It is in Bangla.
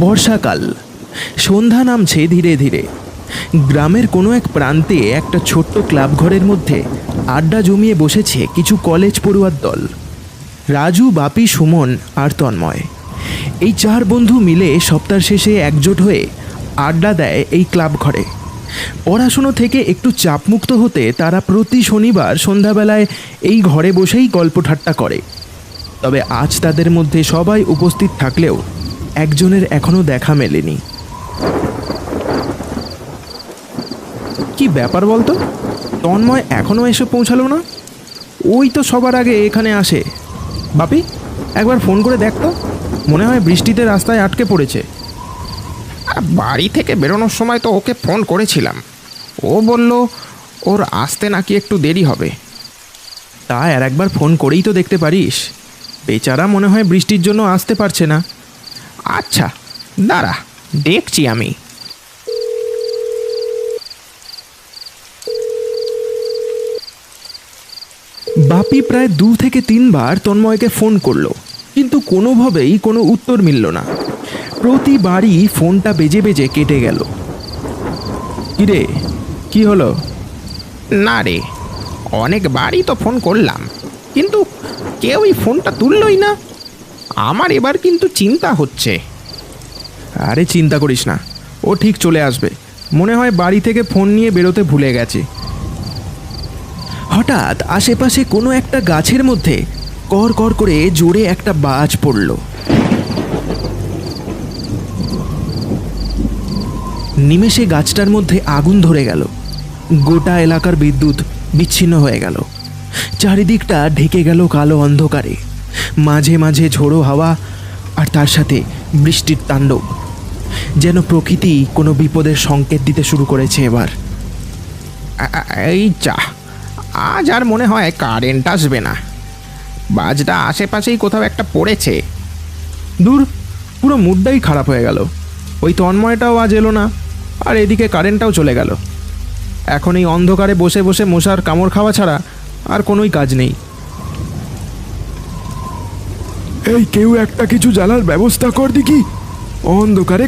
বর্ষাকাল, সন্ধ্যা নামছে ধীরে ধীরে। গ্রামের কোনো এক প্রান্তে একটা ছোট্ট ক্লাব ঘরের মধ্যে আড্ডা জমিয়ে বসেছে কিছু কলেজ পড়ুয়ার দল। রাজু, বাপি, সুমন আর তন্ময়, এই চার বন্ধু মিলে সপ্তাহ শেষে একজোট হয়ে আড্ডা দেয় এই ক্লাব ঘরে। পড়াশুনো থেকে একটু চাপমুক্ত হতে তারা প্রতি শনিবার সন্ধ্যাবেলায় এই ঘরে বসেই গল্প ঠাট্টা করে। তবে আজ তাদের মধ্যে সবাই উপস্থিত থাকলেও একজনের এখনো দেখা মেলেনি। কি ব্যাপার বলতো, তন্ময় এখনো এসে পৌঁছালো না? ওই তো সবার আগে এখানে আসে। বাপি, একবার ফোন করে দেখ তো, মনে হয় বৃষ্টিতে রাস্তায় আটকে পড়েছে। বাড়ি থেকে বেরোনোর সময় তো ওকে ফোন করেছিলাম, ও বলল ওর আসতে নাকি একটু দেরি হবে। তা আর একবার ফোন করেই তো দেখতে পারিস, বেচারা মনে হয় বৃষ্টির জন্য আসতে পারছে না। আচ্ছা দাঁড়া, দেখছি আমি। বাপি প্রায় 2 থেকে 3 বার তন্ময়কে ফোন করলো, কিন্তু কোনোভাবেই কোনো উত্তর মিলল না। প্রতিবারই ফোনটা বেজে বেজে কেটে গেল। কিরে, কি হলো? না রে, অনেকবারই তো ফোন করলাম, কিন্তু কেউই ফোনটা তুললই না। আমার এবার কিন্তু চিন্তা হচ্ছে। আরে চিন্তা করিস না, ও ঠিক চলে আসবে। মনে হয় বাড়ি থেকে ফোন নিয়ে বেরোতে ভুলে গেছে। হঠাৎ আশেপাশে কোনো একটা গাছের মধ্যে কর কর করে জোরে একটা বাজ পড়ল। নিমেষে গাছটার মধ্যে আগুন ধরে গেল। গোটা এলাকার বিদ্যুৎ বিচ্ছিন্ন হয়ে গেল। চারিদিকটা ঢেকে গেল কালো অন্ধকারে। মাঝে মাঝে ঝোড়ো হাওয়া, আর তার সাথে বৃষ্টির তাণ্ডব। যেন প্রকৃতি কোনো বিপদের সংকেত দিতে শুরু করেছে এবার। এই যা, আজ আর মনে হয় কারেন্ট আসবে না। বাজটা আশেপাশেই কোথাও একটা পড়েছে। দূর, পুরো মুডটাই খারাপ হয়ে গেল। ওই তন্ময়টাও আজ এলো না, আর এদিকে কারেন্টটাও চলে গেল। এখন এই অন্ধকারে বসে বসে মশার কামড় খাওয়া ছাড়া আর কোনোই কাজ নেই। এই কেউ একটা কিছু জ্বালার ব্যবস্থা কর দেখি, অন্ধকারে